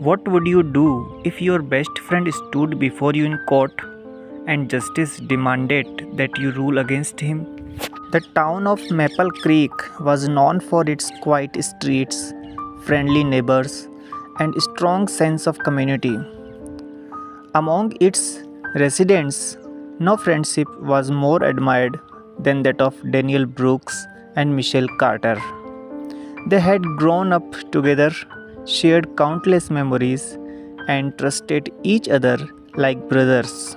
What would you do if your best friend stood before you in court and justice demanded that you rule against him? The town of Maple Creek was known for its quiet streets, friendly neighbors, and strong sense of community. Among its residents, no friendship was more admired than that of Daniel Brooks and Michelle Carter. They had grown up together, shared countless memories, and trusted each other like brothers.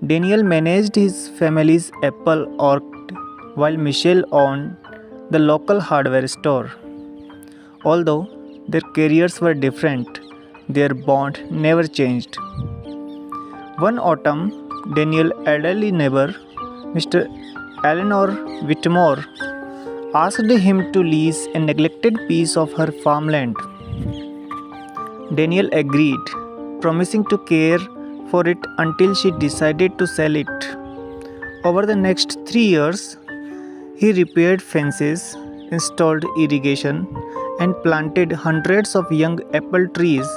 Daniel managed his family's apple orchard while Michelle owned the local hardware store. Although their careers were different, their bond never changed. One autumn, Daniel's elderly neighbor, Mr. Eleanor Whitmore, asked him to lease a neglected piece of her farmland. Daniel agreed, promising to care for it until she decided to sell it. Over the next 3 years, he repaired fences, installed irrigation, and planted hundreds of young apple trees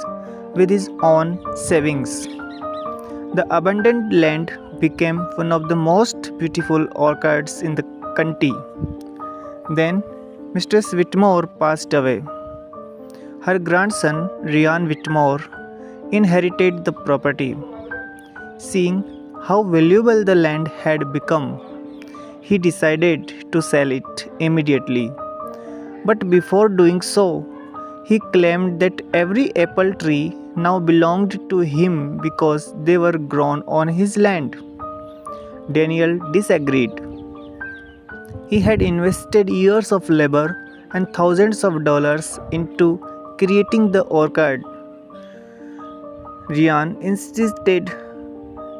with his own savings. The abandoned land became one of the most beautiful orchards in the county. Then, Mistress Whitmore passed away. Her grandson, Ryan Whitmore, inherited the property. Seeing how valuable the land had become, he decided to sell it immediately. But before doing so, he claimed that every apple tree now belonged to him because they were grown on his land. Daniel disagreed. He had invested years of labor and thousands of dollars into creating the orchard. Ryan insisted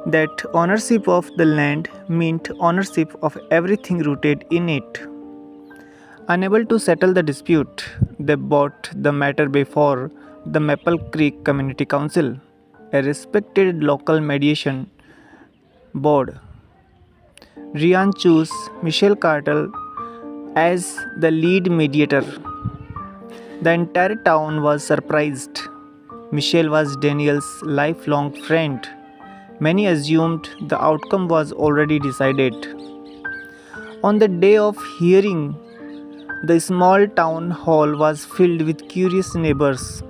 that ownership of the land meant ownership of everything rooted in it. Unable to settle the dispute, they brought the matter before the Maple Creek Community Council, a respected local mediation board. Ryan chose Michelle Carter as the lead mediator. The entire town was surprised. Michelle was Daniel's lifelong friend. Many assumed the outcome was already decided. On the day of hearing, the small town hall was filled with curious neighbors.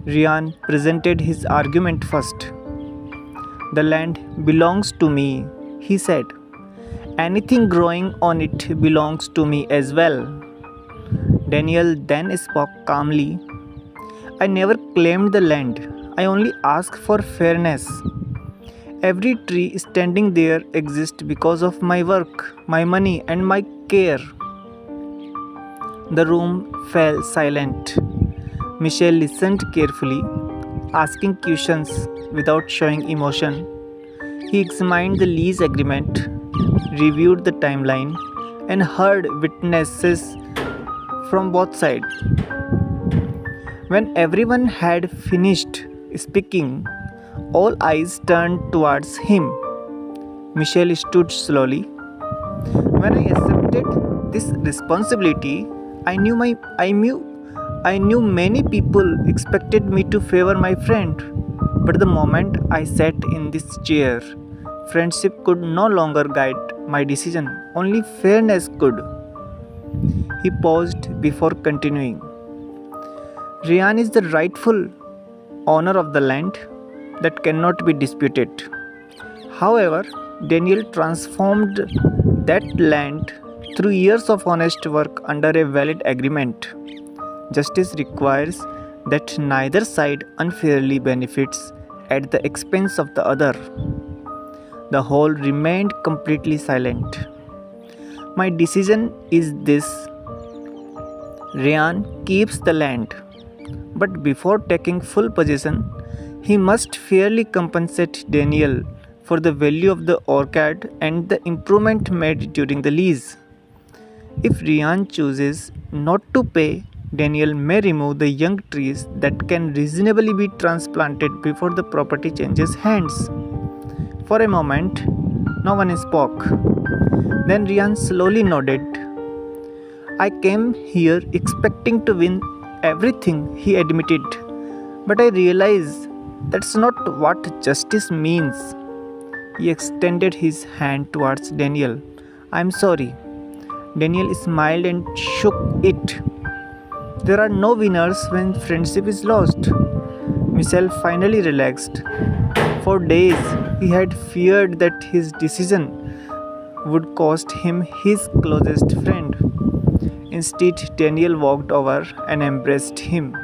Ryan presented his argument first. "The land belongs to me," he said. "Anything growing on it belongs to me as well." Daniel then spoke calmly. "I never claimed the land. I only asked for fairness. Every tree standing there exists because of my work, my money, and my care." The room fell silent. Michelle listened carefully, asking questions without showing emotion. He examined the lease agreement, reviewed the timeline, and heard witnesses from both sides. When everyone had finished speaking, all eyes turned towards him. Michelle stood slowly. "When I accepted this responsibility, I knew many people expected me to favor my friend. But the moment I sat in this chair, friendship could no longer guide my decision. Only fairness could." He paused before continuing. "Ryan is the rightful owner of the land. That cannot be disputed. However, Daniel transformed that land through years of honest work under a valid agreement. Justice requires that neither side unfairly benefits at the expense of the other." The hall remained completely silent. "My decision is this. Ryan keeps the land, but before taking full possession, he must fairly compensate Daniel for the value of the orchard and the improvement made during the lease. If Ryan chooses not to pay, Daniel may remove the young trees that can reasonably be transplanted before the property changes hands." For a moment, no one spoke. Then Ryan slowly nodded. "I came here expecting to win everything," he admitted. But I realize that's not what justice means. He extended his hand towards Daniel. I'm sorry. Daniel smiled and shook it. There are no winners when friendship is lost. Michel finally relaxed. For days, he had feared that his decision would cost him his closest friend. Instead, Daniel walked over and embraced him.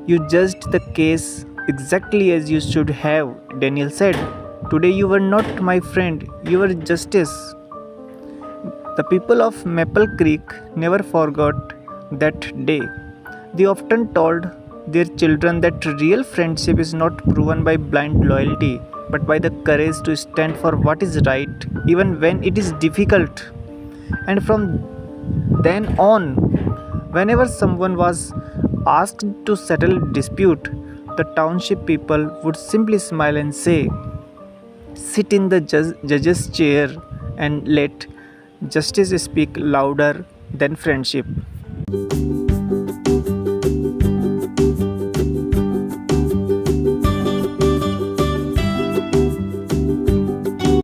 You judged the case exactly as you should have, Daniel said. Today you were not my friend, you were justice. The people of Maple Creek never forgot that day. They often told their children that real friendship is not proven by blind loyalty, but by the courage to stand for what is right, even when it is difficult. And from then on, whenever someone was asked to settle a dispute, the township people would simply smile and say, sit in the judge's chair and let justice speak louder than friendship.